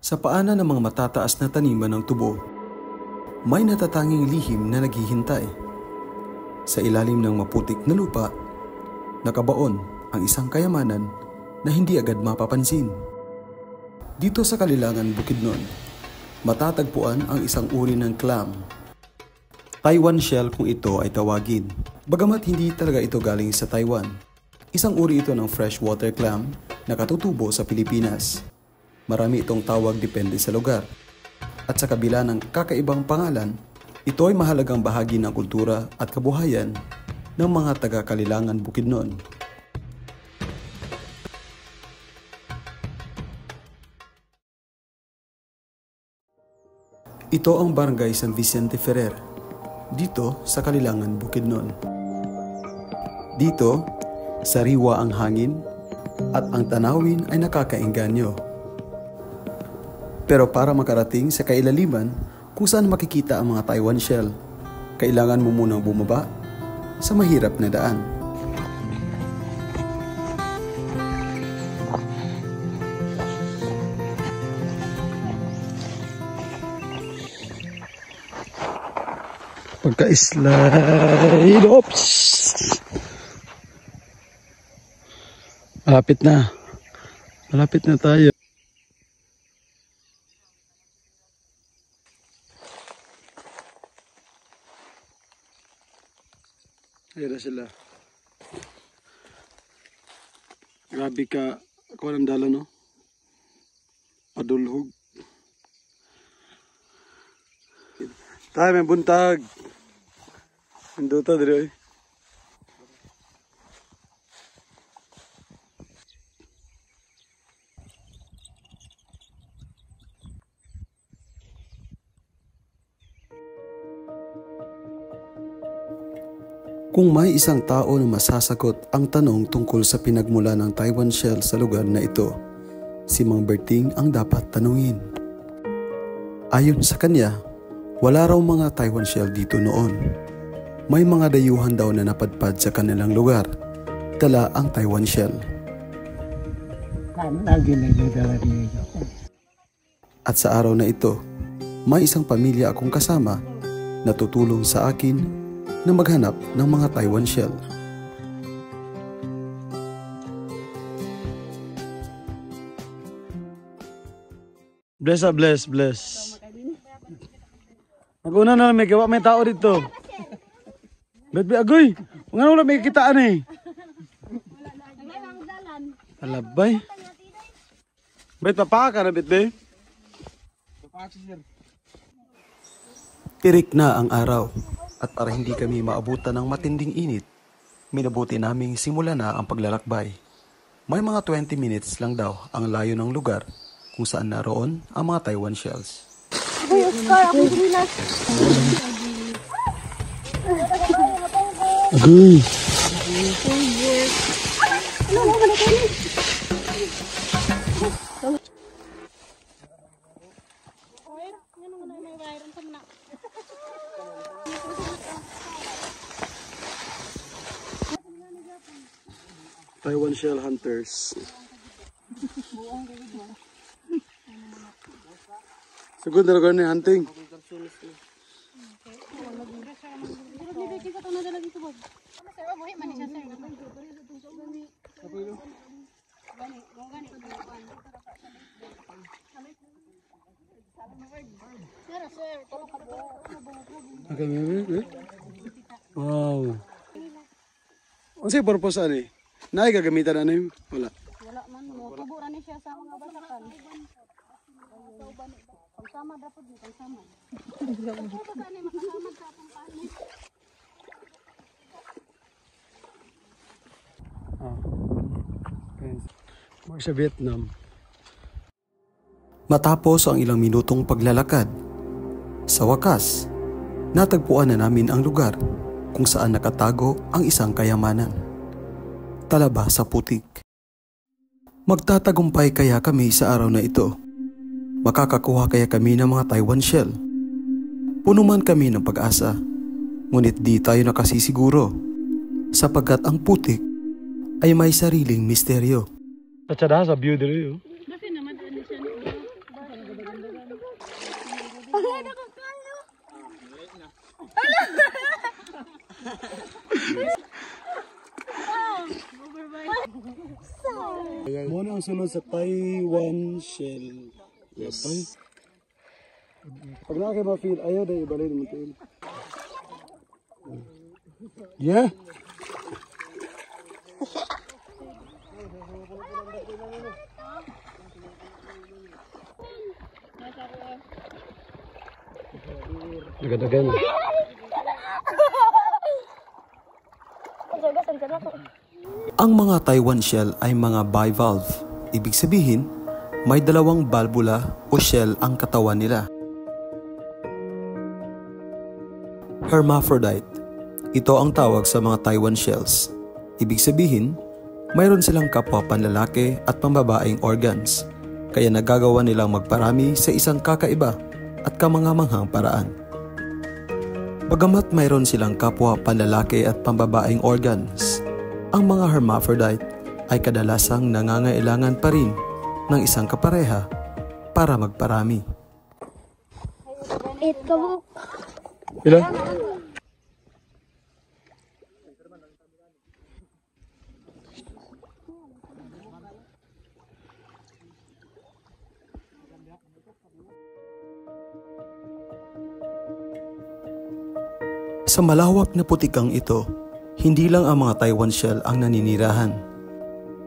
Sa paanan ng mga matataas na taniman ng tubo, may natatanging lihim na naghihintay. Sa ilalim ng maputik na lupa, nakabaon ang isang kayamanan na hindi agad mapapansin. Dito sa kalilangan Bukidnon, matatagpuan ang isang uri ng clam. Taiwan shell kung ito ay tawagin, bagamat hindi talaga ito galing sa Taiwan. Isang uri ito ng freshwater clam na katutubo sa Pilipinas. Marami itong tawag depende sa lugar. At sa kabila ng kakaibang pangalan, ito ay mahalagang bahagi ng kultura at kabuhayan ng mga taga-Kalilangan Bukidnon. Ito ang barangay San Vicente Ferrer, dito sa Kalilangan Bukidnon. Dito, sariwa ang hangin at ang tanawin ay nakakaengganyo. Pero para makarating sa kailaliman kung saan makikita ang mga Taiwan shell, kailangan mo munang bumaba sa mahirap na daan. Pagka-slide, oops! Malapit na. Malapit na tayo. Ayan na sila. Grabe ka. Ako ang dala, no? Adulhog. Tayo may buntag. Induta dito eh. Kung may isang tao na masasagot ang tanong tungkol sa pinagmula ng Taiwan shell sa lugar na ito, si Mang Berting ang dapat tanungin. Ayon sa kanya, wala raw mga Taiwan shell dito noon. May mga dayuhan daw na napadpad sa kanilang lugar, dala ang Taiwan shell. At sa araw na ito, may isang pamilya akong kasama na tutulong sa akin na maghanap ng mga Taiwan shell. Bless. Maguna na may gawa may tao dito. Bet agoy, ngano wala may kitaan eh. Alabay. Bet papaka na bet be. Tirik na ang araw. At para hindi kami maabutan ng matinding init, minabuti naming simula na ang paglalakbay. May mga 20 minutes lang daw ang layo ng lugar kung saan naroon ang mga Taiwan shells. Agoy! Taiwan shell hunters. Sugod na lugar na hunting. Wow. Ano siya purpose ani? Naay gagamitan ano yun? Wala. Wala man. Tubo na siya sa mga basakan. Pagsama dapat din. Pagsama. Sa Vietnam. Matapos ang ilang minutong paglalakad, sa wakas, natagpuan na namin ang lugar kung saan nakatago ang isang kayamanan. Talaba sa putik. Magtatagumpay kaya kami sa araw na ito? Makakakuha kaya kami ng mga Taiwan shell? Puno man kami ng pag-asa, ngunit di tayo nakasisiguro sapagkat ang putik ay may sariling misteryo. Tatsada sa view dito. Muna ang sunod sa Taiwan shell. Yes. Ay. Pag na kayo ma-feel, ayaw na ibalay naman tayo. Yeah. Nagadagan. Ang mga Taiwan shell ay mga bivalve. Ibig sabihin, may dalawang valvula o shell ang katawan nila. Hermaphrodite. Ito ang tawag sa mga Taiwan shells. Ibig sabihin, mayroon silang kapwa panlalaki at pambabaeng organs, kaya nagagawa nilang magparami sa isang kakaiba at kamangamanghang paraan. Bagamat mayroon silang kapwa panlalaki at pambabaeng organs, ang mga hermaphrodite ay kadalasang nangangailangan pa rin ng isang kapareha para magparami. Ilan? Sa malawak na putikang ito, hindi lang ang mga Taiwan shell ang naninirahan.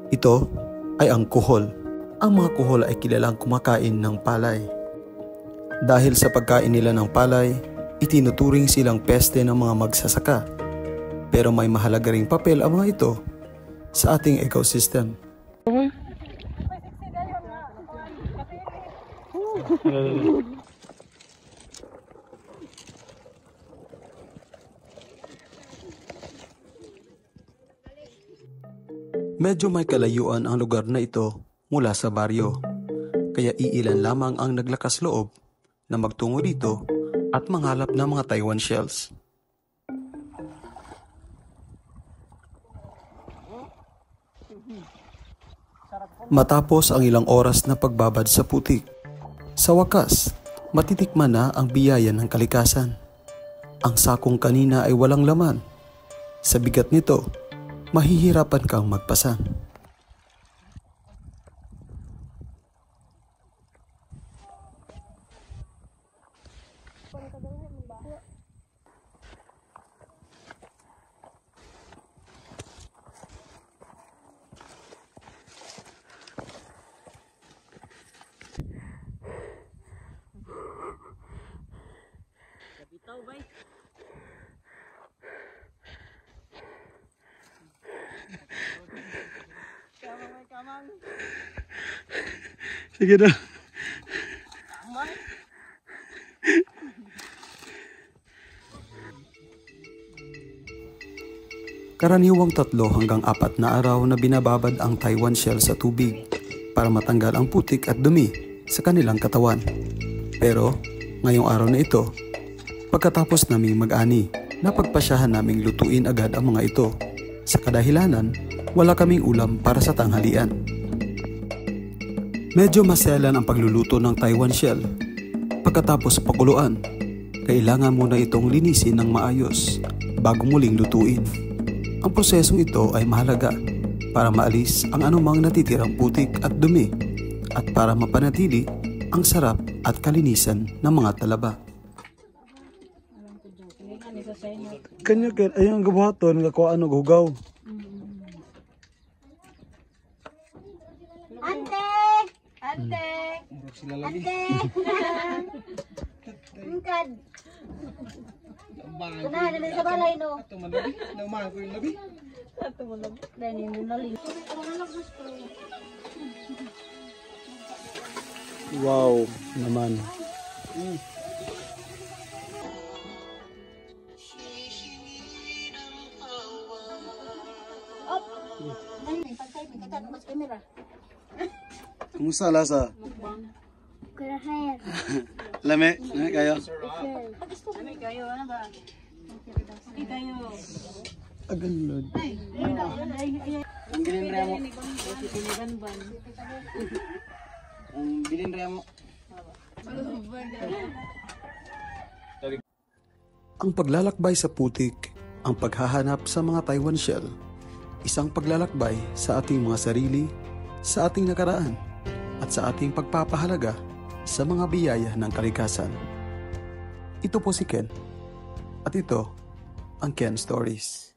Ito ay ang kuhol. Ang mga kuhol ay kilalang kumakain ng palay. Dahil sa pagkain nila ng palay, itinuturing silang peste ng mga magsasaka. Pero may mahalaga ring papel ang mga ito sa ating ecosystem. Medyo may kalayuan ang lugar na ito mula sa baryo, kaya iilan lamang ang naglakas loob na magtungo dito at manghalap ng mga Taiwan shells. Matapos ang ilang oras na pagbabad sa putik, sa wakas, matitikman na ang biyaya ng kalikasan. Ang sakong kanina ay walang laman. Sa bigat nito, mahihirapan kang magpasan. Sige na. Karaniwang 3 hanggang 4 na araw na binababad ang Taiwan shell sa tubig para matanggal ang putik at dumi sa kanilang katawan. Pero ngayong araw na ito, pagkatapos naming mag-ani, napagpasyahan naming lutuin agad ang mga ito. Sa kadahilanan, wala kaming ulam para sa tanghalian. Medyo maselan ang pagluluto ng Taiwan shell. Pagkatapos pakuluan, kailangan muna itong linisin ng maayos bago muling lutuin. Ang prosesong ito ay mahalaga para maalis ang anumang natitirang putik at dumi at para mapanatili ang sarap at kalinisan ng mga talaba. Kanya ayang gabuhaton nga ko ano gugaw. Ante! Ante! Tingkad! Kunahan namin sa balay, no? Ito malabi. Naumahan ko yung labi. Ito mo lang. Dahil yung naling. Wow naman. Op! Pagkait, kita mas kamera. Kumusta lasa? Kurahan. Lame, lame kayo? Lami kayo, ano ba? Lami kayo. Agalod. Ang bilin remo. Ang bilin remo. Ang paglalakbay sa putik, ang paghahanap sa mga Taiwan shell, isang paglalakbay sa ating mga sarili, sa ating nakaraan, at sa ating pagpapahalaga sa mga biyaya ng kalikasan. Ito po si Ken, at ito ang Ken Stories.